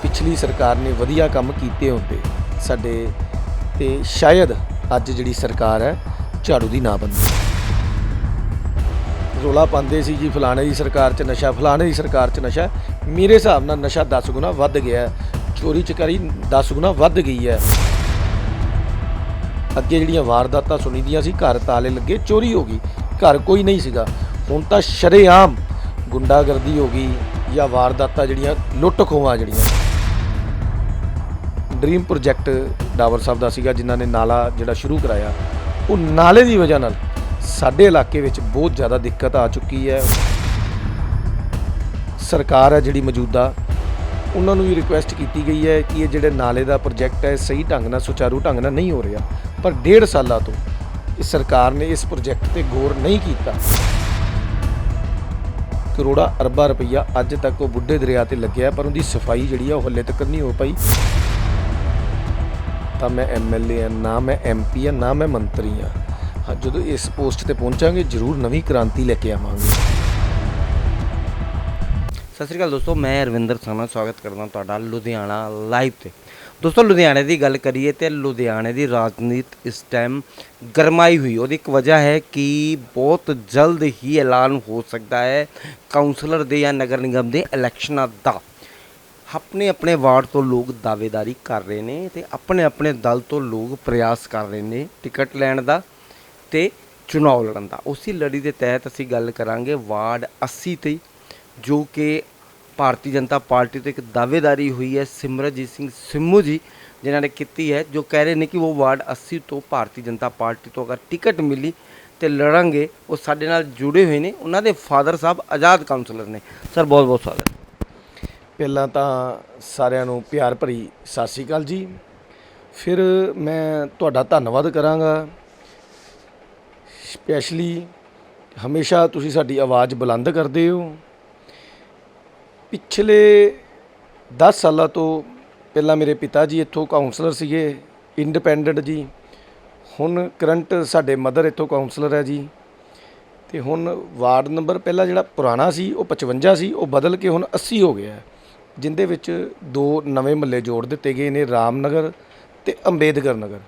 पिछली सरकार ने वधिया काम कीते होंदे साडे ते शायद अज जिहड़ी सरकार है झाड़ू दी ना बनदी। रौला पाते सी जी फलाने की सरकार च नशा, फलाने की सरकार च नशा। मेरे हिसाब नाल नशा 10 गुना वध गया है, चोरी चकारी 10 गुना वध गई है। अगे जिहड़ियां वारदातां सुनी दियां सी, घर ताले लगे, चोरी हो गई, घर कोई नहीं सीगा। हुण तां शरेआम गुंडागर्दी हो गई या वारदातां जिहड़ियां लुੱਟ खोवां जिहड़ियां। ड्रीम प्रोजैक्ट डावर साहब दा सीगा जिन्हां ने नाला जिहड़ा शुरू कराया, वो नाले की वजह नाल साडे इलाके विच बहुत ज़्यादा दिक्कत आ चुकी है। सरकार है जिहड़ी मौजूदा, उन्होंने भी रिक्वेस्ट की गई है कि ये जिहड़े नाले का प्रोजैक्ट है सही ढंग नाल सुचारू ढंग नाल नहीं हो रहा, पर 1.5 साल तो इस सरकार ने इस प्रोजैक्ट पर गौर नहीं किया। करोड़ा अरबा रुपया अज तक वो बुढ़े दरिया ते लग्या, पर उनकी सफाई जिहड़ी है हले तक नहीं हो पाई। तो मैं MLA हाँ, ना मैं MP हाँ, ना मैं मंत्री हाँ। हाँ, जो इस पोस्ट ते पहुँचांगे जरूर नवी क्रांति लेके आवांगे। सत श्री अकाल दोस्तों, मैं रविंदर साना स्वागत करदा तुहाडा लुधियाना लाइव ते। दोस्तों लुधियाने की गल करिए तो लुधियाने की राजनीति इस टाइम गरमाई हुई। और एक वजह है कि बहुत जल्द ही ऐलान हो सकता है काउंसलर दे या नगर निगम के इलैक्शनां दा। अपने अपने वार्ड तो लोग दावेदारी कर रहे हैं तो अपने अपने दल तो लोग प्रयास कर रहे हैं टिकट लैण दा ते चुनाव लड़न दा। उसी लड़ी के तहत असी गल करांगे वार्ड 80 ते, जो कि भारतीय जनता पार्टी तो एक दावेदारी हुई है सिमरनजीत सिंह सिम्मू जी जिन्होंने की है, जो कह रहे हैं कि वो वार्ड 80 तो भारतीय जनता पार्टी तो अगर टिकट मिली तो लड़ांगे। वो साडे नाल जुड़े हुए हैं, उन्होंने फादर साहब आज़ाद काउंसलर ने। सर बहुत बहुत स्वागत। पहला तो सारिਆਂ ਨੂੰ प्यार भरी सत श्री अकाल जी। फिर मैं ਤੁਹਾਡਾ ਧੰਨਵਾਦ ਕਰਾਂਗਾ स्पैशली, हमेशा ਤੁਸੀਂ ਸਾਡੀ आवाज़ बुलंद करते हो। पिछले 10 साल तो पहला मेरे पिता जी इत्थों काउंसलर सीगे इंडिपेंडेंट जी, हुण करंट साडे मदर इत्थों काउंसलर है जी। तो हुण वार्ड नंबर पहला जिहड़ा पुराना सी वो 55 सी, वो बदल के हुण 80 हो गया है, जिंदे विच 2 नवे महल्ले जोड़ दिते गए ने, रामनगर ते अंबेडकर नगर।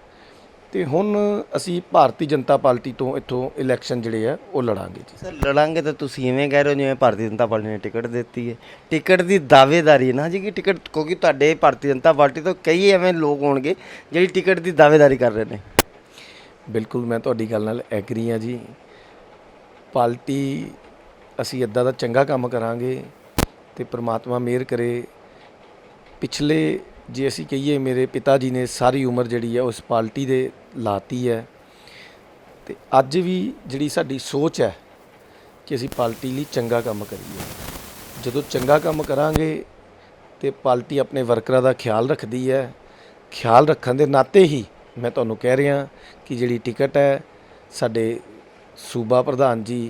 तो हुण असी भारतीय जनता पार्टी तो इत्थों इलैक्शन जिहड़े आ वो लड़ांगे जी। सर लड़ांगे तो तुसीं इवें कह रहे हो जिवें भारतीय जनता पार्टी ने टिकट देती है। टिकट की दावेदारी है ना जी कि टिकट, क्योंकि तुहाडे भारतीय जनता पार्टी तो कई एवें लोग होणगे जिहड़ी टिकट की दावेदारी कर रहे हैं। बिल्कुल मैं तुहाडी गल नाल एग्री हाँ जी। पार्टी असी इदां दा चंगा काम करांगे तो परमात्मा मेहर करे। पिछले जे असी कहिए मेरे पिता जी ने सारी उम्र जिहड़ी है उस पार्टी दे लाती है, तो अज भी जिहड़ी साडी सोच है कि असी पार्टी लई चंगा काम करिए। जदों चंगा काम करांगे तो पार्टी अपने वर्करां दा ख्याल रखदी है। ख्याल रखण दे नाते ही मैं तुहानूं कह रहा कि जिहड़ी टिकट है साडे सूबा प्रधान जी,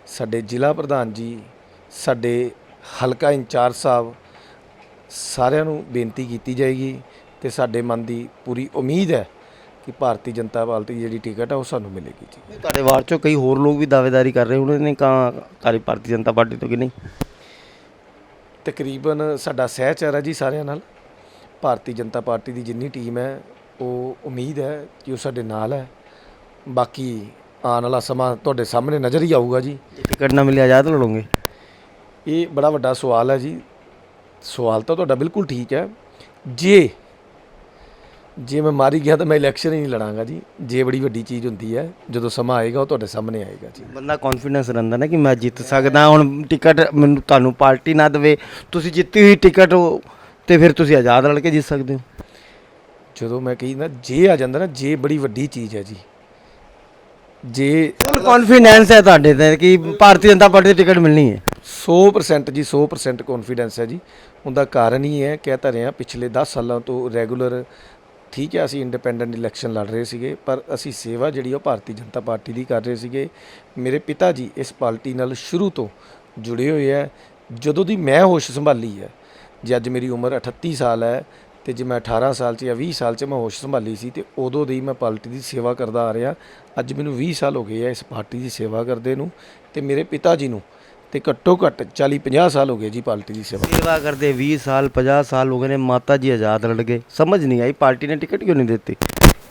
साडे जिला प्रधान जी, साडे हलका इंचार्ज साहब, सारिਆਂ ਨੂੰ बेनती की जाएगी। तो साडे मन की पूरी उम्मीद है कि भारतीय जनता पार्टी की जिहड़ी टिकट है वो सानूं मिलेगी जी। तुहाडे वार्ड चों कई होर लोग भी दावेदारी कर रहे उन्होंने कहा भारतीय जनता पार्टी तो कि नहीं? तकरीबन साडा सहचार है जी सारिਆਂ नाल। भारतीय जनता पार्टी की जिन्नी टीम है वो उम्मीद है कि वो साडे नाल है। बाकी आने वाला समा तुहाडे सामने नज़र ही आऊगा जी। टिकट ना मिले आज़ाद लड़ोगे? ये बड़ा वड्डा सवाल है जी। सवाल तो तुहाडा बिल्कुल ठीक है। जे मैं मारी गया तो मैं इलैक्शन ही नहीं लड़ांगा जी। जे बड़ी वड्डी चीज़ होंदी है, जो समा आएगा वो तुहाडे सामने आएगा जी। बंदा कॉन्फिडेंस रहिंदा ना कि मैं जित सकदा। हुण टिकट मैनूं तुहानूं पार्टी ना देवे, तुसीं जित्ती हुई टिकट तो फिर तुसीं आज़ाद लड़ के जित सकदे हो। जो मैं कही ना जे आ जांदा ना, जे बड़ी वड्डी चीज़ है जी। जे कॉन्फिडेंस है तुहाडे ते कि भारतीय जनता पार्टी की टिकट मिलनी है? 100% जी, 100% कॉन्फिडेंस है जी। उनका कारण ही है, कह तो रहे हैं पिछले 10 सालों तो रैगूलर ठीक है असी इंडिपेंडेंट इलैक्शन लड़ रहे थे, पर असी सेवा जी भारतीय जनता पार्टी की कर रहे थे। मेरे पिता जी इस पार्टी नाल शुरू तो जुड़े हुए है। जदों दी मैं होश संभाली है, जे अज मेरी उम्र 38 साल है तो जे मैं 18 साल या 20 साल मैं होश संभाली सी तो उदों दी मैं पार्टी की सेवा करता आ रहा। अज मैनूं 20 साल हो गए है इस पार्टी की सेवा करदे नूं। ते मेरे पिता जी नूं ਤੇ ਘੱਟੋ ਘੱਟ 40-50 ਸਾਲ ਹੋ ਗਏ ਜੀ ਪਾਰਟੀ ਦੀ ਸੇਵਾ। ਸੇਵਾ ਕਰਦੇ 20 ਸਾਲ 50 ਸਾਲ ਹੋ ਗਏ ਨੇ, ਮਾਤਾ ਜੀ ਆਜ਼ਾਦ ਲੜ ਗਏ, ਸਮਝ ਨਹੀਂ ਆਈ ਪਾਰਟੀ ਨੇ ਟਿਕਟ ਕਿਉਂ ਨਹੀਂ ਦਿੱਤੀ।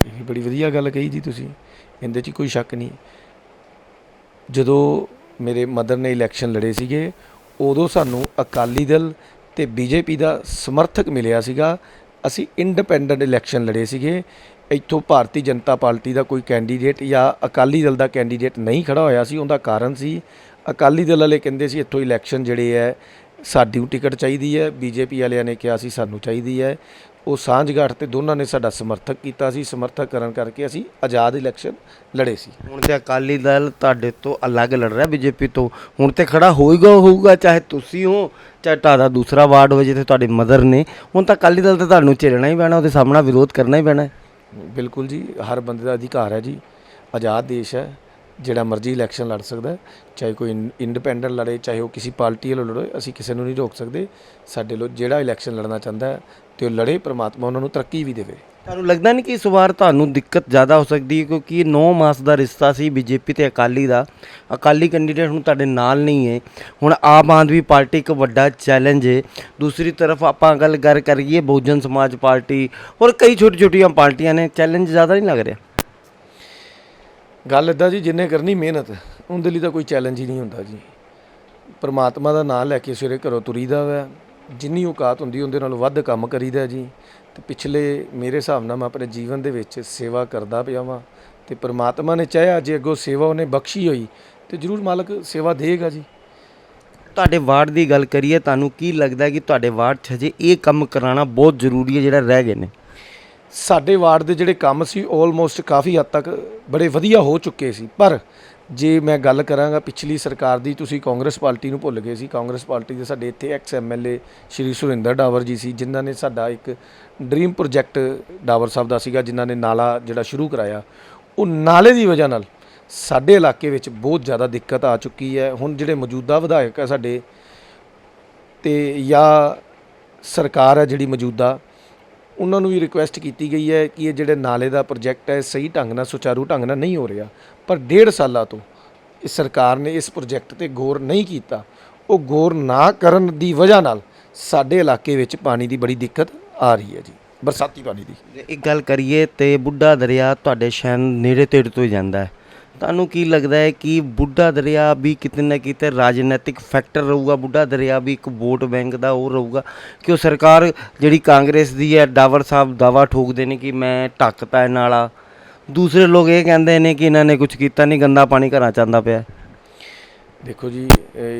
ਇਹ ਬੜੀ ਵਧੀਆ ਗੱਲ ਕਹੀ ਜੀ ਤੁਸੀਂ, ਇਹਦੇ 'ਚ ਕੋਈ ਸ਼ੱਕ ਨਹੀਂ। ਜਦੋਂ ਮੇਰੇ ਮਦਰ ਨੇ ਇਲੈਕਸ਼ਨ ਲੜੇ ਸੀਗੇ ਉਦੋਂ ਸਾਨੂੰ ਅਕਾਲੀ ਦਲ ਤੇ ਬੀਜੇਪੀ ਦਾ ਸਮਰਥਕ ਮਿਲਿਆ ਸੀਗਾ। ਅਸੀਂ ਇੰਡੀਪੈਂਡੈਂਟ ਇਲੈਕਸ਼ਨ ਲੜੇ ਸੀਗੇ। ਇੱਥੋਂ ਭਾਰਤੀ ਜਨਤਾ ਪਾਰਟੀ ਦਾ ਕੋਈ ਕੈਂਡੀਡੇਟ ਜਾਂ ਅਕਾਲੀ ਦਲ ਦਾ ਕੈਂਡੀਡੇਟ ਨਹੀਂ ਖੜਾ ਹੋਇਆ ਸੀ। ਉਹਦਾ ਕਾਰਨ ਸੀ ਅਕਾਲੀ ਦਲ ਵਾਲੇ ਕਹਿੰਦੇ ਸੀ ਇੱਥੋਂ ਇਲੈਕਸ਼ਨ ਜਿਹੜੇ ਹੈ ਸਾਡੀ ਟਿਕਟ ਚਾਹੀਦੀ ਹੈ, ਬੀਜੇਪੀ ਵਾਲਿਆਂ ਨੇ ਕਿਹਾ ਸੀ ਸਾਨੂੰ ਚਾਹੀਦੀ ਹੈ। ਉਹ ਸਾਂਝਗਾਠ ਤੇ ਦੋਨਾਂ ਨੇ ਸਾਡਾ ਸਮਰਥਕ ਕੀਤਾ ਸੀ। ਸਮਰਥਕ ਕਰਨ ਕਰਕੇ ਅਸੀਂ ਆਜ਼ਾਦ ਇਲੈਕਸ਼ਨ ਲੜੇ ਸੀ। ਹੁਣ ਤੇ ਅਕਾਲੀ ਦਲ ਤੁਹਾਡੇ ਤੋਂ ਅਲੱਗ ਲੜ ਰਿਹਾ ਬੀਜੇਪੀ ਤੋਂ, ਹੁਣ ਤੇ ਖੜਾ ਹੋਊਗਾ ਚਾਹੇ ਤੁਸੀਂ ਹੋ ਚਾਹੇ ਤੁਹਾਡਾ ਦੂਸਰਾ ਵਾਰਡ ਹੋਵੇ ਜਿੱਥੇ ਤੁਹਾਡੇ ਮਦਰ ਨੇ। ਹੁਣ ਤਾਂ ਅਕਾਲੀ ਦਲ ਤੇ ਤੁਹਾਨੂੰ ਝੇਲਣਾ ਹੀ ਪੈਣਾ, ਉਹਦੇ ਸਾਹਮਣਾ ਵਿਰੋਧ ਕਰਨਾ ਹੀ ਪੈਣਾ। ਬਿਲਕੁਲ ਜੀ, ਹਰ ਬੰਦੇ ਦਾ ਅਧਿਕਾਰ ਹੈ ਜੀ। ਆਜ਼ਾਦ ਦੇਸ਼ ਹੈ, ਜਿਹੜਾ ਮਰਜ਼ੀ ਇਲੈਕਸ਼ਨ ਲੜ ਸਕਦਾ, ਚਾਹੇ ਕੋਈ ਇੰਡੀਪੈਂਡੈਂਟ ਲੜੇ ਚਾਹੇ ਉਹ ਕਿਸੇ ਪਾਰਟੀ ਵੱਲੋਂ ਲੜੇ। ਅਸੀਂ ਕਿਸੇ ਨੂੰ ਨਹੀਂ ਰੋਕ ਸਕਦੇ। ਸਾਡੇ ਲੋ ਜਿਹੜਾ ਇਲੈਕਸ਼ਨ ਲੜਨਾ ਚਾਹੁੰਦਾ ਹੈ ਤੇ ਉਹ ਲੜੇ, ਪ੍ਰਮਾਤਮਾ ਉਹਨਾਂ ਨੂੰ ਤਰੱਕੀ ਵੀ ਦੇਵੇ। ਤੁਹਾਨੂੰ ਲੱਗਦਾ ਨਹੀਂ ਕਿ ਇਸ ਵਾਰ ਤੁਹਾਨੂੰ ਦਿੱਕਤ ਜ਼ਿਆਦਾ ਹੋ ਸਕਦੀ ਹੈ ਕਿਉਂਕਿ 9 ਮਾਸ ਦਾ ਰਿਸ਼ਤਾ ਸੀ ਬੀਜੇਪੀ ਤੇ ਅਕਾਲੀ ਦਾ। ਅਕਾਲੀ ਕੈਂਡੀਡੇਟ ਹੁਣ ਤੁਹਾਡੇ ਨਾਲ ਨਹੀਂ ਹੈ। ਹੁਣ ਆਮ ਆਦਮੀ ਪਾਰਟੀ ਇੱਕ ਵੱਡਾ ਚੈਲੰਜ ਹੈ। ਦੂਸਰੀ ਤਰਫ ਆਪਾਂ ਗੱਲ ਕਰੀਏ ਬਹੁਜਨ ਸਮਾਜ ਪਾਰਟੀ, ਹੋਰ ਕਈ ਛੋਟੀਆਂ ਪਾਰਟੀਆਂ ਨੇ, ਚੈਲੰਜ ਜ਼ਿਆਦਾ ਨਹੀਂ ਲੱਗ ਰਿਹਾ। ਗੱਲ ਇੱਦਾਂ ਜੀ, ਜਿੰਨੇ ਕਰਨੀ ਮਿਹਨਤ ਉਹਦੇ ਲਈ ਤਾਂ ਕੋਈ ਚੈਲੰਜ ਹੀ ਨਹੀਂ ਹੁੰਦਾ ਜੀ। ਪਰਮਾਤਮਾ ਦਾ ਨਾਮ ਲੈ ਕੇ ਸਵੇਰੇ ਘਰੋਂ ਤੁਰੀਦਾ ਵਾ, ਜਿੰਨੀ ਔਕਾਤ ਹੁੰਦੀ ਉਹਦੇ ਨਾਲੋਂ ਵੱਧ ਕੰਮ ਕਰੀਦਾ ਜੀ। ਤੇ ਪਿਛਲੇ ਮੇਰੇ ਹਿਸਾਬ ਨਾਲ ਮੈਂ ਆਪਣੇ ਜੀਵਨ ਦੇ ਵਿੱਚ ਸੇਵਾ ਕਰਦਾ ਪਿਆ ਵਾਂ ਤੇ ਪਰਮਾਤਮਾ ਨੇ ਚਾਹਿਆ ਜੇ ਅੱਗੋਂ ਸੇਵਾ ਉਹਨੇ ਬਖਸ਼ੀ ਹੋਈ ਤੇ ਜ਼ਰੂਰ ਮਾਲਕ ਸੇਵਾ ਦੇਗਾ ਜੀ। ਤੁਹਾਡੇ ਵਾਰਡ ਦੀ ਗੱਲ ਕਰੀਏ, ਤੁਹਾਨੂੰ ਕੀ ਲੱਗਦਾ ਕਿ ਤੁਹਾਡੇ ਵਾਰਡ 'ਚ ਹਜੇ ਇਹ ਕੰਮ ਕਰਾਉਣਾ ਬਹੁਤ ਜ਼ਰੂਰੀ ਹੈ ਜਿਹੜਾ ਰਹਿ ਗਏ ਨੇ? ਸਾਡੇ ਵਾਰਡ ਦੇ ਜਿਹੜੇ ਕੰਮ ਸੀ ਆਲਮੋਸਟ ਕਾਫੀ ਹੱਦ ਤੱਕ ਬੜੇ ਵਧੀਆ ਹੋ ਚੁੱਕੇ ਸੀ। ਪਰ ਜੇ ਮੈਂ ਗੱਲ ਕਰਾਂਗਾ ਪਿਛਲੀ ਸਰਕਾਰ ਦੀ, ਤੁਸੀਂ ਕਾਂਗਰਸ ਪਾਰਟੀ ਨੂੰ ਭੁੱਲ ਗਏ ਸੀ। ਕਾਂਗਰਸ ਪਾਰਟੀ ਦੇ ਸਾਡੇ ਇੱਥੇ ਐਕਸ MLA ਸ਼੍ਰੀ ਸੁਰਿੰਦਰ ਡਾਵਰ ਜੀ ਸੀ, ਜਿਨ੍ਹਾਂ ਨੇ ਸਾਡਾ ਇੱਕ ਡ੍ਰੀਮ ਪ੍ਰੋਜੈਕਟ ਡਾਵਰ ਸਾਹਿਬ ਦਾ ਸੀਗਾ, ਜਿਨ੍ਹਾਂ ਨੇ ਨਾਲਾ ਜਿਹੜਾ ਸ਼ੁਰੂ ਕਰਾਇਆ। ਉਹ ਨਾਲੇ ਦੀ ਵਜ੍ਹਾ ਨਾਲ ਸਾਡੇ ਇਲਾਕੇ ਵਿੱਚ ਬਹੁਤ ਜ਼ਿਆਦਾ ਦਿੱਕਤ ਆ ਚੁੱਕੀ ਹੈ। ਹੁਣ ਜਿਹੜੇ ਮੌਜੂਦਾ ਵਿਧਾਇਕ ਹੈ ਸਾਡੇ ਤੇ ਜਾਂ ਸਰਕਾਰ ਹੈ ਜਿਹੜੀ ਮੌਜੂਦਾ, ਉਹਨਾਂ ਨੂੰ ਵੀ ਰਿਕੁਐਸਟ ਕੀਤੀ ਗਈ ਹੈ ਕਿ ਇਹ ਜਿਹੜੇ ਨਾਲੇ ਦਾ ਪ੍ਰੋਜੈਕਟ ਹੈ ਸਹੀ ਢੰਗ ਨਾਲ, ਸੁਚਾਰੂ ਢੰਗ ਨਾਲ ਨਹੀਂ ਹੋ ਰਿਹਾ। ਪਰ 1.5 ਸਾਲਾਂ ਤੋਂ ਇਸ ਸਰਕਾਰ ਨੇ ਇਸ ਪ੍ਰੋਜੈਕਟ ਤੇ ਗੌਰ ਨਹੀਂ ਕੀਤਾ। ਉਹ ਗੌਰ ਨਾ ਕਰਨ ਦੀ ਵਜ੍ਹਾ ਨਾਲ ਸਾਡੇ ਇਲਾਕੇ ਵਿੱਚ ਪਾਣੀ ਦੀ ਬੜੀ ਦਿੱਕਤ ਆ ਰਹੀ ਹੈ ਜੀ, ਬਰਸਾਤੀ ਪਾਣੀ ਦੀ। ਜੇ ਇੱਕ ਗੱਲ ਕਰੀਏ ਤੇ ਬੁੱਢਾ ਦਰਿਆ ਤੁਹਾਡੇ ਸ਼ਹਿਰ ਨੇੜੇ ਤੇੜੇ ਤੋਂ ਹੀ ਜਾਂਦਾ ਹੈ। ਤੁਹਾਨੂੰ ਕੀ ਲੱਗਦਾ ਹੈ ਕਿ ਬੁੱਢਾ ਦਰਿਆ ਵੀ ਕਿਤੇ ਨਾ ਕਿਤੇ ਰਾਜਨੀਤਿਕ ਫੈਕਟਰ ਰਹੂਗਾ? ਬੁੱਢਾ ਦਰਿਆ ਵੀ ਇੱਕ ਵੋਟ ਬੈਂਕ ਦਾ ਉਹ ਰਹੂਗਾ ਕਿ ਉਹ ਸਰਕਾਰ ਜਿਹੜੀ ਕਾਂਗਰਸ ਦੀ ਹੈ, ਡਾਵਰ ਸਾਹਿਬ ਦਾਵਾ ਠੋਕਦੇ ਨੇ ਕਿ ਮੈਂ ਢੱਕਤਾ ਇਹ ਨਾਲਾ, ਦੂਸਰੇ ਲੋਕ ਇਹ ਕਹਿੰਦੇ ਨੇ ਕਿ ਇਹਨਾਂ ਨੇ ਕੁਝ ਕੀਤਾ ਨਹੀਂ, ਗੰਦਾ ਪਾਣੀ ਘਰਾਂ 'ਚ ਆਉਂਦਾ ਪਿਆ। ਦੇਖੋ ਜੀ,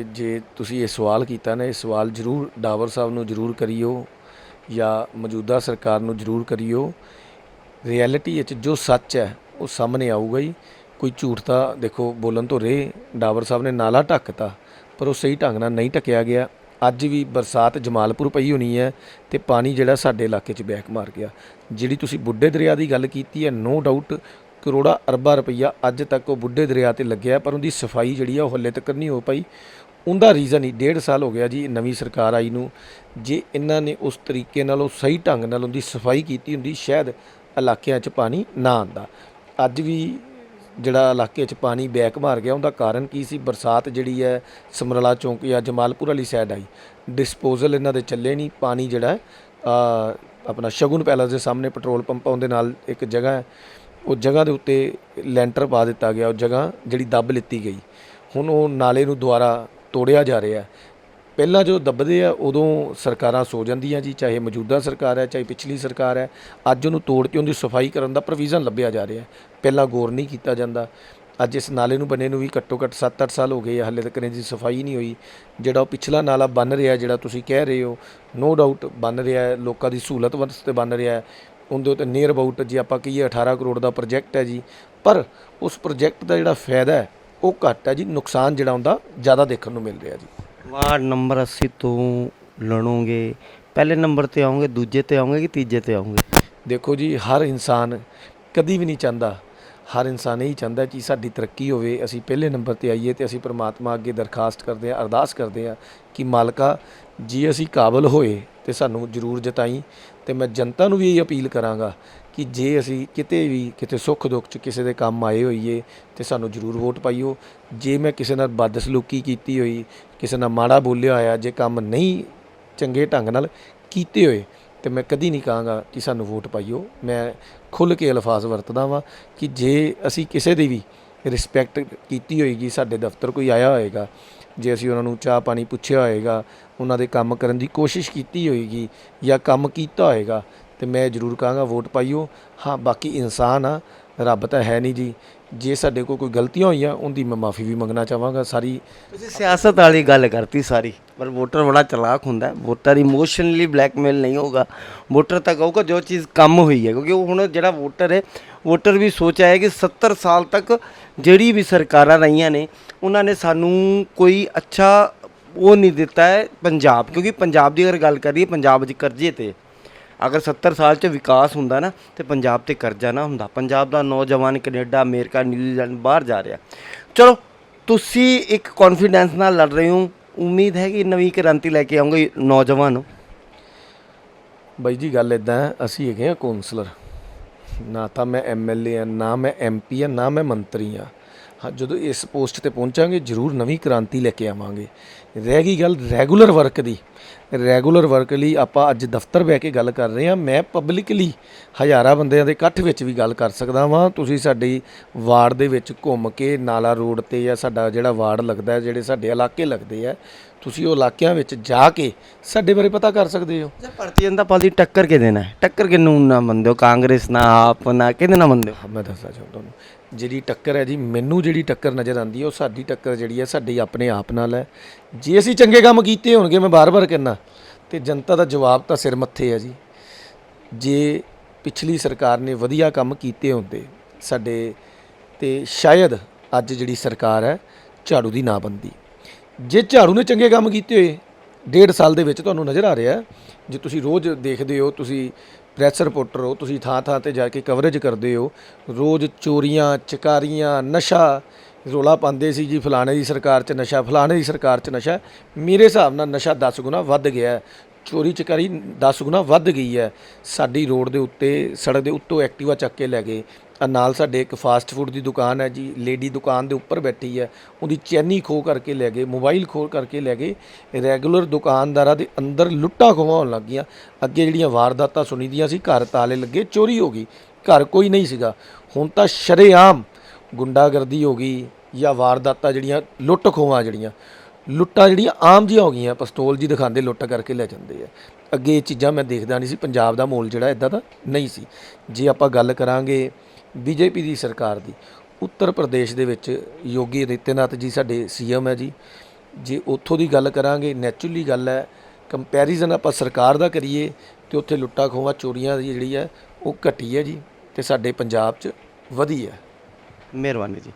ਜੇ ਤੁਸੀਂ ਇਹ ਸਵਾਲ ਕੀਤਾ ਨਾ, ਇਹ ਸਵਾਲ ਜ਼ਰੂਰ ਡਾਵਰ ਸਾਹਿਬ ਨੂੰ ਜ਼ਰੂਰ ਕਰਿਓ ਜਾਂ ਮੌਜੂਦਾ ਸਰਕਾਰ ਨੂੰ ਜ਼ਰੂਰ ਕਰਿਓ। ਰਿਐਲਿਟੀ ਵਿੱਚ ਜੋ ਸੱਚ ਹੈ ਉਹ ਸਾਹਮਣੇ ਆਊਗਾ ਹੀ। ਕੋਈ ਝੂਠ ਤਾਂ ਦੇਖੋ ਬੋਲਣ ਤੋਂ ਰਹੇ। ਡਾਵਰ ਸਾਹਿਬ ਨੇ ਨਾਲਾ ਢੱਕਤਾ ਪਰ ਉਹ ਸਹੀ ਢੰਗ ਨਾਲ ਨਹੀਂ ਢੱਕਿਆ ਗਿਆ। ਅੱਜ ਵੀ ਬਰਸਾਤ ਜਮਾਲਪੁਰ ਪਈ ਹੋਣੀ ਹੈ ਤੇ ਪਾਣੀ ਜਿਹੜਾ ਸਾਡੇ ਇਲਾਕੇ 'ਚ ਬੈਕ ਮਾਰ ਗਿਆ। ਜਿਹੜੀ ਤੁਸੀਂ ਬੁੱਢੇ ਦਰਿਆ ਦੀ ਗੱਲ ਕੀਤੀ ਹੈ, ਨੋ ਡਾਊਟ ਕਰੋੜਾਂ ਅਰਬਾਂ ਰੁਪਈਆ ਅੱਜ ਤੱਕ ਉਹ ਬੁੱਢੇ ਦਰਿਆ ਤੇ ਲੱਗਿਆ, ਪਰ ਉਹਦੀ ਸਫਾਈ ਜਿਹੜੀ ਆ ਉਹ ਹਲੇ ਤੱਕ ਨਹੀਂ ਹੋ ਪਾਈ। ਉਹਦਾ ਰੀਜ਼ਨ ਹੀ 1.5 ਸਾਲ ਹੋ ਗਿਆ ਜੀ ਨਵੀਂ ਸਰਕਾਰ ਆਈ ਨੂੰ। ਜੇ ਇਹਨਾਂ ਨੇ ਉਸ ਤਰੀਕੇ ਨਾਲ ਉਹ ਸਹੀ ਢੰਗ ਨਾਲ ਉਹਦੀ ਸਫਾਈ ਕੀਤੀ ਹੁੰਦੀ, ਸ਼ਾਇਦ ਇਲਾਕਿਆਂ 'ਚ ਪਾਣੀ ਨਾ ਆਉਂਦਾ। ਅੱਜ ਵੀ ਜਿਹੜਾ ਇਲਾਕੇ 'ਚ ਪਾਣੀ ਬੈਕ ਮਾਰ ਗਿਆ, ਉਹਦਾ ਕਾਰਨ ਕੀ ਸੀ? ਬਰਸਾਤ ਜਿਹੜੀ ਹੈ ਸਮਰਾਲਾ ਚੌਂਕ ਜਾਂ ਜਮਾਲਪੁਰ ਵਾਲੀ ਸਾਈਡ ਆਈ, ਡਿਸਪੋਜ਼ਲ ਇਹਨਾਂ ਦੇ ਚੱਲੇ ਨਹੀਂ। ਪਾਣੀ ਜਿਹੜਾ ਆਪਣਾ ਸ਼ਗੁਨ ਪੈਲਸ ਦੇ ਸਾਹਮਣੇ ਪੈਟਰੋਲ ਪੰਪ ਉਹਦੇ ਨਾਲ ਇੱਕ ਜਗ੍ਹਾ ਹੈ, ਉਹ ਜਗ੍ਹਾ ਦੇ ਉੱਤੇ ਲੈਂਟਰ ਪਾ ਦਿੱਤਾ ਗਿਆ। ਉਹ ਜਗ੍ਹਾ ਜਿਹੜੀ ਦੱਬ ਲਿੱਤੀ ਗਈ, ਹੁਣ ਉਹ ਨਾਲੇ ਨੂੰ ਦੁਬਾਰਾ ਤੋੜਿਆ ਜਾ ਰਿਹਾ। ਪਹਿਲਾਂ ਜਦੋਂ ਦੱਬਦੇ ਆ ਉਦੋਂ ਸਰਕਾਰਾਂ ਸੋ ਜਾਂਦੀਆਂ ਜੀ, ਚਾਹੇ ਮੌਜੂਦਾ ਸਰਕਾਰ ਹੈ ਚਾਹੇ ਪਿਛਲੀ ਸਰਕਾਰ ਹੈ। ਅੱਜ ਉਹਨੂੰ ਤੋੜ ਕੇ ਉਹਦੀ ਸਫਾਈ ਕਰਨ ਦਾ ਪ੍ਰੋਵੀਜ਼ਨ ਲੱਭਿਆ ਜਾ ਰਿਹਾ, ਪਹਿਲਾਂ ਗੌਰ ਨਹੀਂ ਕੀਤਾ ਜਾਂਦਾ। ਅੱਜ ਇਸ ਨਾਲੇ ਨੂੰ ਬਣੇ ਨੂੰ ਵੀ ਘੱਟੋ ਘੱਟ 7-8 ਸਾਲ ਹੋ ਗਏ ਆ, ਹਾਲੇ ਤੱਕ ਇਹਦੀ ਸਫਾਈ ਨਹੀਂ ਹੋਈ। ਜਿਹੜਾ ਉਹ ਪਿਛਲਾ ਨਾਲਾ ਬਣ ਰਿਹਾ, ਜਿਹੜਾ ਤੁਸੀਂ ਕਹਿ ਰਹੇ ਹੋ, ਨੋ ਡਾਊਟ ਬਣ ਰਿਹਾ ਹੈ, ਲੋਕਾਂ ਦੀ ਸਹੂਲਤ ਵਾਸਤੇ ਬਣ ਰਿਹਾ ਹੈ। ਉਹਦੇ ਉੱਤੇ ਨੀਅਰ ਅਬਾਊਟ ਜੇ ਆਪਾਂ ਕਹੀਏ 18 ਕਰੋੜ ਦਾ ਪ੍ਰੋਜੈਕਟ ਹੈ ਜੀ, ਪਰ ਉਸ ਪ੍ਰੋਜੈਕਟ ਦਾ ਜਿਹੜਾ ਫਾਇਦਾ ਹੈ ਉਹ ਘੱਟ ਹੈ ਜੀ, ਨੁਕਸਾਨ ਜਿਹੜਾ ਹੁੰਦਾ ਜ਼ਿਆਦਾ ਦੇਖਣ ਨੂੰ ਮਿਲ ਰਿਹਾ ਜੀ। ਵਾਰਡ ਨੰਬਰ 80 ਤੋਂ ਲੜੋਗੇ, ਪਹਿਲੇ ਨੰਬਰ ਤੇ ਆਉਂਗੇ, ਦੂਜੇ ਤੇ ਆਉਂਗੇ ਕਿ ਤੀਜੇ ਤੇ ਆਉਂਗੇ? ਦੇਖੋ ਜੀ, ਹਰ ਇਨਸਾਨ ਕਦੀ ਵੀ ਨਹੀਂ ਚਾਹੁੰਦਾ, ਹਰ ਇਨਸਾਨ ਇਹੀ ਚਾਹੁੰਦਾ ਕਿ ਸਾਡੀ ਤਰੱਕੀ ਹੋਵੇ, ਅਸੀਂ ਪਹਿਲੇ ਨੰਬਰ ਤੇ ਆਈਏ। ਤੇ ਅਸੀਂ ਪਰਮਾਤਮਾ ਅੱਗੇ ਦਰਖਾਸਤ ਕਰਦੇ ਹਾਂ, ਅਰਦਾਸ ਕਰਦੇ ਹਾਂ ਕਿ ਮਾਲਕਾ ਜੇ ਅਸੀਂ ਕਾਬਲ ਹੋਏ ਤੇ ਸਾਨੂੰ ਜ਼ਰੂਰ ਜਿਤਾਈ। ਤੇ ਮੈਂ ਜਨਤਾ ਨੂੰ ਵੀ ਇਹ ਅਪੀਲ ਕਰਾਂਗਾ ਕਿ ਕਿ ਜੇ ਅਸੀਂ ਕਿਤੇ ਵੀ ਕਿਤੇ ਸੁੱਖ ਦੁੱਖ 'ਚ ਕਿਸੇ ਦੇ ਕੰਮ ਆਏ ਹੋਈਏ ਤੇ ਸਾਨੂੰ ਜ਼ਰੂਰ ਵੋਟ ਪਾਈਓ। ਜੇ ਮੈਂ ਕਿਸੇ ਨਾਲ ਬਦਸਲੂਕੀ ਕੀਤੀ ਹੋਈ, ਕਿਸੇ ਨਾਲ ਮਾੜਾ ਬੋਲਿਆ ਹੋਇਆ, ਜੇ ਕੰਮ ਨਹੀਂ ਚੰਗੇ ਢੰਗ ਨਾਲ ਕੀਤੇ ਹੋਏ ਤੇ ਮੈਂ ਕਦੀ ਨਹੀਂ ਕਹਾਂਗਾ ਕਿ ਸਾਨੂੰ ਵੋਟ ਪਾਈਓ। ਮੈਂ ਖੁੱਲ੍ਹ ਕੇ ਅਲਫਾਜ਼ ਵਰਤਦਾ ਵਾਂ ਕਿ ਜੇ ਅਸੀਂ ਕਿਸੇ ਦੀ ਵੀ ਰਿਸਪੈਕਟ ਕੀਤੀ ਹੋਏਗੀ, ਸਾਡੇ ਦਫ਼ਤਰ ਕੋਈ ਆਇਆ ਹੋਏਗਾ, ਜੇ ਅਸੀਂ ਉਹਨਾਂ ਨੂੰ ਚਾਹ ਪਾਣੀ ਪੁੱਛਿਆ ਹੋਏਗਾ, ਉਹਨਾਂ ਦੇ ਕੰਮ ਕਰਨ ਦੀ ਕੋਸ਼ਿਸ਼ ਕੀਤੀ ਹੋਏਗੀ ਜਾਂ ਕੰਮ ਕੀਤਾ ਹੋਏਗਾ, ਤੇ ਮੈਂ ਜ਼ਰੂਰ ਕਹਾਂਗਾ ਵੋਟ ਪਾਈਓ। ਹਾਂ, ਬਾਕੀ ਇਨਸਾਨ ਆ, ਰੱਬ ਤਾਂ ਹੈ ਨਹੀਂ ਜੀ। ਜੇ ਸਾਡੇ ਕੋਲ ਕੋਈ ਗਲਤੀਆਂ ਹੋਈਆਂ ਉਹਦੀ ਮੈਂ ਮਾਫੀ ਵੀ ਮੰਗਣਾ ਚਾਹਾਂਗਾ। ਸਾਰੀ ਤੁਸੀਂ ਸਿਆਸਤ ਵਾਲੀ ਗੱਲ ਕਰਤੀ ਸਾਰੀ, ਪਰ ਵੋਟਰ ਬੜਾ ਚਲਾਕ ਹੁੰਦਾ ਹੈ। ਵੋਟਰ ਇਮੋਸ਼ਨਲੀ ਬਲੈਕਮੇਲ ਨਹੀਂ ਹੋਗਾ। ਵੋਟਰ ਤਾਂ ਕਹੂਗਾ ਜੋ ਚੀਜ਼ ਕੰਮ ਹੋਈ ਹੈ, ਕਿਉਂਕਿ ਉਹ ਹੁਣ ਜਿਹੜਾ ਵੋਟਰ ਹੈ, ਵੋਟਰ ਵੀ ਸੋਚ ਆਇਆ ਕਿ 70 ਸਾਲ ਤੱਕ ਜਿਹੜੀ ਵੀ ਸਰਕਾਰਾਂ ਰਹੀਆਂ ਨੇ ਉਹਨਾਂ ਨੇ ਸਾਨੂੰ ਕੋਈ ਅੱਛਾ ਉਹ ਨਹੀਂ ਦਿੱਤਾ ਹੈ ਪੰਜਾਬ। ਕਿਉਂਕਿ ਪੰਜਾਬ ਦੀ ਅਗਰ ਗੱਲ ਕਰੀਏ, ਪੰਜਾਬ 'ਚ ਕਰਜ਼ੇ ਤੇ ਅਗਰ 70 ਸਾਲ 'ਚ ਵਿਕਾਸ ਹੁੰਦਾ ਨਾ ਤੇ ਪੰਜਾਬ ਤੇ ਕਰਜ਼ਾ ਨਾ ਹੁੰਦਾ। ਪੰਜਾਬ ਦਾ ਨੌਜਵਾਨ ਕੈਨੇਡਾ, ਅਮਰੀਕਾ, ਨਿਊਜ਼ੀਲੈਂਡ ਬਾਹਰ ਜਾ ਰਿਹਾ। ਚਲੋ, ਤੁਸੀਂ ਇੱਕ ਕੌਨਫੀਡੈਂਸ ਨਾਲ ਲੜ ਰਹੇ ਹੋ, ਉਮੀਦ ਹੈ ਕਿ ਨਵੀਂ ਕ੍ਰਾਂਤੀ ਲੈ ਕੇ ਆਉਂਗੇ ਨੌਜਵਾਨ ਨੂੰ। ਬਾਈ ਜੀ ਗੱਲ ਇੱਦਾਂ ਹੈ, ਅਸੀਂ ਹੈਗੇ ਹਾਂ ਕੌਂਸਲਰ, ਨਾ ਤਾਂ ਮੈਂ MLA ਹਾਂ, ਨਾ ਮੈਂ MP ਹਾਂ, ਨਾ ਮੈਂ ਮੰਤਰੀ ਹਾਂ। ਹਾਂ, ਜਦੋਂ ਇਸ ਪੋਸਟ ਤੇ ਪਹੁੰਚਾਂਗੇ ਜ਼ਰੂਰ ਨਵੀਂ ਕ੍ਰਾਂਤੀ ਲੈ ਕੇ ਆਵਾਂਗੇ। ਰਹਿ ਗਈ ਗੱਲ ਰੈਗੂਲਰ ਵਰਕ ਦੀ, ਰੈਗੂਲਰ ਵਰਕ ਲਈ ਆਪਾਂ ਅੱਜ ਦਫ਼ਤਰ ਬਹਿ ਕੇ ਗੱਲ ਕਰ ਰਹੇ ਹਾਂ। ਮੈਂ ਪਬਲਿਕਲੀ ਹਜ਼ਾਰਾਂ ਬੰਦਿਆਂ ਦੇ ਇਕੱਠ ਵਿੱਚ ਵੀ ਗੱਲ ਕਰ ਸਕਦਾ ਵਾਂ। ਤੁਸੀਂ ਸਾਡੀ ਵਾਰਡ ਦੇ ਵਿੱਚ ਘੁੰਮ ਕੇ ਨਾਲਾ ਰੋਡ ਤੇ ਜਾਂ ਸਾਡਾ ਜਿਹੜਾ ਵਾਰਡ ਲੱਗਦਾ ਹੈ, ਜਿਹੜੇ ਸਾਡੇ ਇਲਾਕੇ ਲੱਗਦੇ ਆ, ਤੁਸੀਂ ਉਹ ਇਲਾਕਿਆਂ ਵਿੱਚ ਜਾ ਕੇ ਸਾਡੇ ਬਾਰੇ ਪਤਾ ਕਰ ਸਕਦੇ ਹੋ। ਭਾਰਤੀ ਜਨਤਾ ਪਾਰਟੀ ਟੱਕਰ ਕੇ ਦੇਣਾ ਹੈ, ਟੱਕਰ ਕਿਹਨੂੰ ਨਾ ਮੰਨਦੇ ਹੋ? ਕਾਂਗਰਸ ਨਾ, ਆਪ ਨਾ, ਕਿਹਦੇ ਨਾਲ ਮੰਨਦੇ ਹੋ? ਮੈਂ ਦੱਸਣਾ ਚਾਹੁੰਦਾ ਤੁਹਾਨੂੰ, ਜਿਹੜੀ ਟੱਕਰ ਹੈ ਜੀ, ਮੈਨੂੰ ਜਿਹੜੀ ਟੱਕਰ ਨਜ਼ਰ ਆਉਂਦੀ ਹੈ ਉਹ ਸਾਡੀ ਟੱਕਰ ਜਿਹੜੀ ਹੈ ਸਾਡੀ ਆਪਣੇ ਆਪ ਨਾਲ ਹੈ। ਜੇ ਅਸੀਂ ਚੰਗੇ ਕੰਮ ਕੀਤੇ ਹੋਣਗੇ, ਮੈਂ ਬਾਰ-ਬਾਰ ਕਹਿੰਦਾ, ਤੇ ਜਨਤਾ ਦਾ ਜਵਾਬ ਤਾਂ ਸਿਰ ਮੱਥੇ ਹੈ ਜੀ। ਜੇ ਪਿਛਲੀ ਸਰਕਾਰ ਨੇ ਵਧੀਆ ਕੰਮ ਕੀਤੇ ਹੁੰਦੇ ਸਾਡੇ, ਤੇ ਸ਼ਾਇਦ ਅੱਜ ਜਿਹੜੀ ਸਰਕਾਰ ਹੈ ਝਾੜੂ ਦੀ ਨਾ ਬਣਦੀ। ਜੇ ਝਾੜੂ ਨੇ ਚੰਗੇ ਕੰਮ ਕੀਤੇ ਹੋਏ 1.5 ਸਾਲ ਦੇ ਵਿੱਚ, ਤੁਹਾਨੂੰ ਨਜ਼ਰ ਆ ਰਿਹਾ, ਜੇ ਤੁਸੀਂ ਰੋਜ਼ ਦੇਖਦੇ ਹੋ, ਤੁਸੀਂ ਪ੍ਰੈਸ ਰਿਪੋਰਟਰ ਹੋ, ਤੁਸੀਂ ਥਾਂ ਥਾਂ ਤੇ ਜਾ ਕੇ ਕਵਰੇਜ ਕਰਦੇ ਹੋ, ਰੋਜ਼ ਚੋਰੀਆਂ ਚਕਾਰੀਆਂ, ਨਸ਼ਾ ਰੌਲਾ ਪਾਉਂਦੇ ਸੀ ਜੀ, ਫਲਾਣੇ ਦੀ ਸਰਕਾਰ 'ਚ ਨਸ਼ਾ, ਫਲਾਣੇ ਦੀ ਸਰਕਾਰ 'ਚ ਨਸ਼ਾ। ਮੇਰੇ ਹਿਸਾਬ ਨਾਲ ਨਸ਼ਾ 10 ਗੁਣਾ ਵੱਧ ਗਿਆ, ਚੋਰੀ ਚਕਾਰੀ 10 ਗੁਣਾ ਵੱਧ ਗਈ ਹੈ। ਸਾਡੀ ਰੋਡ ਦੇ ਉੱਤੇ, ਸੜਕ ਦੇ ਉੱਤੋਂ ਐਕਟਿਵਾ ਚੱਕ ਕੇ ਲੈ ਗਏ। ਨਾਲ ਸਾਡੇ ਇੱਕ ਫਾਸਟ ਫੂਡ ਦੀ ਦੁਕਾਨ ਹੈ ਜੀ, ਲੇਡੀ ਦੁਕਾਨ ਦੇ ਉੱਪਰ ਬੈਠੀ ਹੈ, ਉਹਦੀ ਚੈਨੀ ਖੋਹ ਕਰਕੇ ਲੈ ਗਏ, ਮੋਬਾਈਲ ਖੋਹ ਕਰਕੇ ਲੈ ਗਏ। ਰੈਗੂਲਰ ਦੁਕਾਨਦਾਰਾਂ ਦੇ ਅੰਦਰ ਲੁੱਟਾਂ ਖੋਹਾਂ ਹੋਣ ਲੱਗ ਗਈਆਂ। ਅੱਗੇ ਜਿਹੜੀਆਂ ਵਾਰਦਾਤਾਂ ਸੁਣੀਦੀਆਂ ਸੀ, ਘਰ ਤਾਲੇ ਲੱਗੇ, ਚੋਰੀ ਹੋ ਗਈ, ਘਰ ਕੋਈ ਨਹੀਂ ਸੀਗਾ। ਹੁਣ ਤਾਂ ਸ਼ਰੇਆਮ ਗੁੰਡਾਗਰਦੀ ਹੋ ਗਈ, ਜਾਂ ਵਾਰਦਾਤਾਂ ਜਿਹੜੀਆਂ ਲੁੱਟ ਖੋਹਾਂ, ਲੁੱਟਾਂ ਜਿਹੜੀਆਂ ਆਮ ਜਿਹੀਆਂ ਹੋ ਗਈਆਂ। ਪਿਸਤੌਲ ਜੀ ਦਿਖਾਉਂਦੇ, ਲੁੱਟ ਕਰਕੇ ਲੈ ਜਾਂਦੇ ਆ। ਅੱਗੇ ਇਹ ਚੀਜ਼ਾਂ ਮੈਂ ਦੇਖਦਾ ਨਹੀਂ ਸੀ। ਪੰਜਾਬ ਦਾ ਮਾਹੌਲ ਜਿਹੜਾ ਇੱਦਾਂ ਦਾ ਨਹੀਂ ਸੀ। ਜੇ ਆਪਾਂ ਗੱਲ ਕਰਾਂਗੇ BJP ਦੀ ਸਰਕਾਰ ਦੀ, ਉੱਤਰ ਪ੍ਰਦੇਸ਼ ਦੇ ਵਿੱਚ ਯੋਗੀ ਆਦਿੱਤਿਆਨਾਥ ਜੀ ਸਾਡੇ CM ਹੈ ਜੀ। ਜੇ ਉੱਥੋਂ ਦੀ ਗੱਲ ਕਰਾਂਗੇ, ਨੈਚੁਰਲੀ ਗੱਲ ਹੈ, ਕੰਪੈਰੀਜ਼ਨ ਆਪਾਂ ਸਰਕਾਰ ਦਾ ਕਰੀਏ ਤੇ ਉੱਥੇ ਲੁੱਟਾਂ ਖੋਹਾਂ ਚੋਰੀਆਂ ਦੀ ਜਿਹੜੀ ਹੈ ਉਹ ਘਟੀ ਹੈ ਜੀ, ਤੇ ਸਾਡੇ ਪੰਜਾਬ 'ਚ ਵਧੀ ਹੈ। ਮਿਹਰਬਾਨੀ ਜੀ।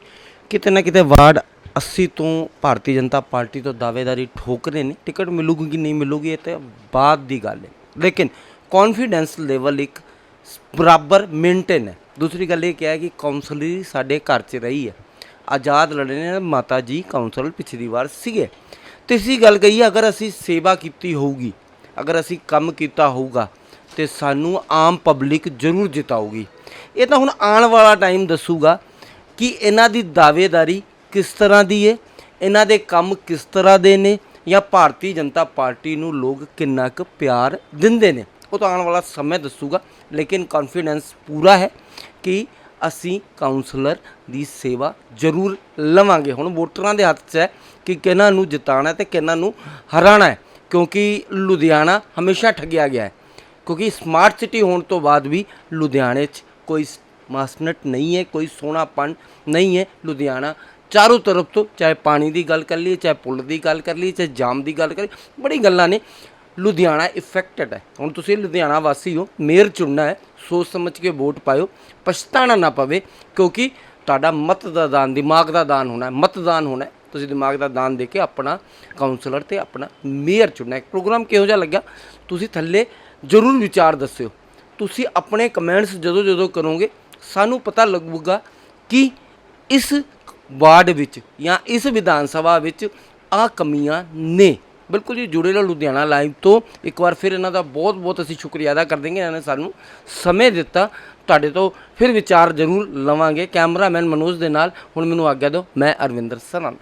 ਕਿਤੇ ਨਾ ਕਿਤੇ ਵਾਰਡ 80 ਤੋਂ ਭਾਰਤੀ ਜਨਤਾ ਪਾਰਟੀ ਤੋਂ ਦਾਅਵੇਦਾਰੀ ਠੋਕ ਰਹੇ ਨੇ, ਟਿਕਟ ਮਿਲੂਗੀ ਕਿ ਨਹੀਂ ਮਿਲੂਗੀ ਇਹ ਤਾਂ ਬਾਅਦ ਦੀ ਗੱਲ ਹੈ, ਲੇਕਿਨ ਕੌਨਫੀਡੈਂਸ ਲੈਵਲ ਇੱਕ ਬਰਾਬਰ ਮੇਨਟੇਨ ਹੈ। ਦੂਸਰੀ ਗੱਲ ਇਹ ਕਿਹਾ ਹੈ ਕਿ ਕਾਉਂਸਲਰ ਸਾਡੇ ਘਰ 'ਚ ਰਹੀ ਹੈ, ਆਜ਼ਾਦ ਲੜੇ ਨੇ ਮਾਤਾ ਜੀ ਕਾਉਂਸਲਰ ਪਿਛਲੀ ਵਾਰ ਸੀਗੇ। ਤੀਸਰੀ ਗੱਲ ਕਹੀਏ, ਅਗਰ ਅਸੀਂ ਸੇਵਾ ਕੀਤੀ ਹੋਊਗੀ, ਅਗਰ ਅਸੀਂ ਕੰਮ ਕੀਤਾ ਹੋਊਗਾ ਤੇ ਸਾਨੂੰ ਆਮ ਪਬਲਿਕ ਜ਼ਰੂਰ ਜਿਤਾਊਗੀ। ਇਹ ਤਾਂ ਹੁਣ ਆਉਣ ਵਾਲਾ ਟਾਈਮ ਦੱਸੂਗਾ ਕਿ ਇਹਨਾਂ ਦੀ ਦਾਅਵੇਦਾਰੀ ਕਿਸ ਤਰ੍ਹਾਂ ਦੀ ਹੈ, ਇਹਨਾਂ ਦੇ ਕੰਮ ਕਿਸ ਤਰ੍ਹਾਂ ਦੇ ਨੇ, ਜਾਂ ਭਾਰਤੀ ਜਨਤਾ ਪਾਰਟੀ ਨੂੰ ਲੋਕ ਕਿੰਨਾ ਕੁ ਪਿਆਰ ਦਿੰਦੇ ਨੇ, ਉਹ ਤਾਂ ਆਉਣ ਵਾਲਾ ਸਮੇਂ ਦੱਸੂਗਾ। ਲੇਕਿਨ ਕੌਨਫੀਡੈਂਸ ਪੂਰਾ ਹੈ ਕਿ ਅਸੀਂ ਕਾਉਂਸਲਰ ਦੀ ਸੇਵਾ ਜ਼ਰੂਰ ਲਵਾਂਗੇ। ਹੁਣ ਵੋਟਰਾਂ ਦੇ ਹੱਥ 'ਚ ਹੈ ਕਿ ਕਿਹਨਾਂ ਨੂੰ ਜਿਤਾਉਣਾ ਤੇ ਕਿਹਨਾਂ ਨੂੰ ਹਰਾਉਣਾ ਹੈ, ਕਿਉਂਕਿ ਲੁਧਿਆਣਾ ਹਮੇਸ਼ਾ ਠੱਗਿਆ ਗਿਆ ਹੈ। ਕਿਉਂਕਿ ਸਮਾਰਟ ਸਿਟੀ ਹੋਣ ਤੋਂ ਬਾਅਦ ਵੀ ਲੁਧਿਆਣੇ 'ਚ ਕੋਈ ਮਾਸਨਟ ਨਹੀਂ ਹੈ, ਕੋਈ ਸੋਹਣਾਪਣ ਨਹੀਂ ਹੈ। ਲੁਧਿਆਣਾ ਚਾਰੋਂ ਤਰਫ ਤੋਂ, ਚਾਹੇ ਪਾਣੀ ਦੀ ਗੱਲ ਕਰ ਲਈਏ, ਚਾਹੇ ਪੁੱਲ ਦੀ ਗੱਲ ਕਰ ਲਈਏ, ਚਾਹੇ ਜਾਮ ਦੀ ਗੱਲ ਕਰੀਏ, ਬੜੀ ਗੱਲਾਂ ਨੇ। ਲੁਧਿਆਣਾ ਇਫੈਕਟਡ ਹੈ। ਹੁਣ ਤੁਸੀਂ ਲੁਧਿਆਣਾ ਵਾਸੀ ਹੋ, ਮੇਅਰ ਚੁਣਨਾ ਹੈ, ਸੋਚ ਸਮਝ ਕੇ ਵੋਟ ਪਾਇਓ, ਪਛਤਾਣਾ ਨਾ ਪਵੇ, ਕਿਉਂਕਿ ਤੁਹਾਡਾ ਮਤ ਦਾ ਦਾਨ, ਦਿਮਾਗ ਦਾ ਦਾਨ ਹੋਣਾ ਹੈ, ਮਤਦਾਨ ਹੋਣਾ ਹੈ। ਤੁਸੀਂ ਦਿਮਾਗ ਦਾ ਦਾਨ ਦੇ ਕੇ ਆਪਣਾ ਕਾਉਂਸਲਰ ਤੇ ਆਪਣਾ ਮੇਅਰ ਚੁਣਨਾ ਹੈ। ਪ੍ਰੋਗਰਾਮ ਕਿਹੋ ਜਿਹਾ ਲੱਗਿਆ ਤੁਸੀਂ ਥੱਲੇ ਜ਼ਰੂਰ ਵਿਚਾਰ ਦੱਸਿਓ। ਤੁਸੀਂ ਆਪਣੇ ਕਮੈਂਟਸ ਜਦੋਂ ਕਰੋਗੇ ਸਾਨੂੰ ਪਤਾ ਲੱਗੂਗਾ ਕਿ ਇਸ ਵਾਰਡ ਵਿੱਚ ਜਾਂ ਇਸ ਵਿਧਾਨ ਸਭਾ ਵਿੱਚ ਆਹ ਕਮੀਆਂ ਨੇ। ਬਿਲਕੁਲ ਜੀ, ਜੁੜੇ ਰਹੋ ਲੁਧਿਆਣਾ ਲਾਈਵ ਤੋਂ। ਇੱਕ ਵਾਰ ਫਿਰ ਇਹਨਾਂ ਦਾ ਬਹੁਤ ਬਹੁਤ ਅਸੀਂ ਸ਼ੁਕਰੀਆ ਅਦਾ ਕਰ ਦੇਂਗੇ, ਇਹਨਾਂ ਨੇ ਸਾਨੂੰ ਸਮੇਂ ਦਿੱਤਾ ਤੁਹਾਡੇ ਤੋਂ ਫਿਰ ਵਿਚਾਰ ਜ਼ਰੂਰ ਲਵਾਂਗੇ। ਕੈਮਰਾਮੈਨ ਮਨੋਜ ਦੇ ਨਾਲ ਹੁਣ ਮੈਨੂੰ ਆਗਿਆ ਦਿਓ, ਮੈਂ ਅਰਵਿੰਦਰ ਸਨਾ।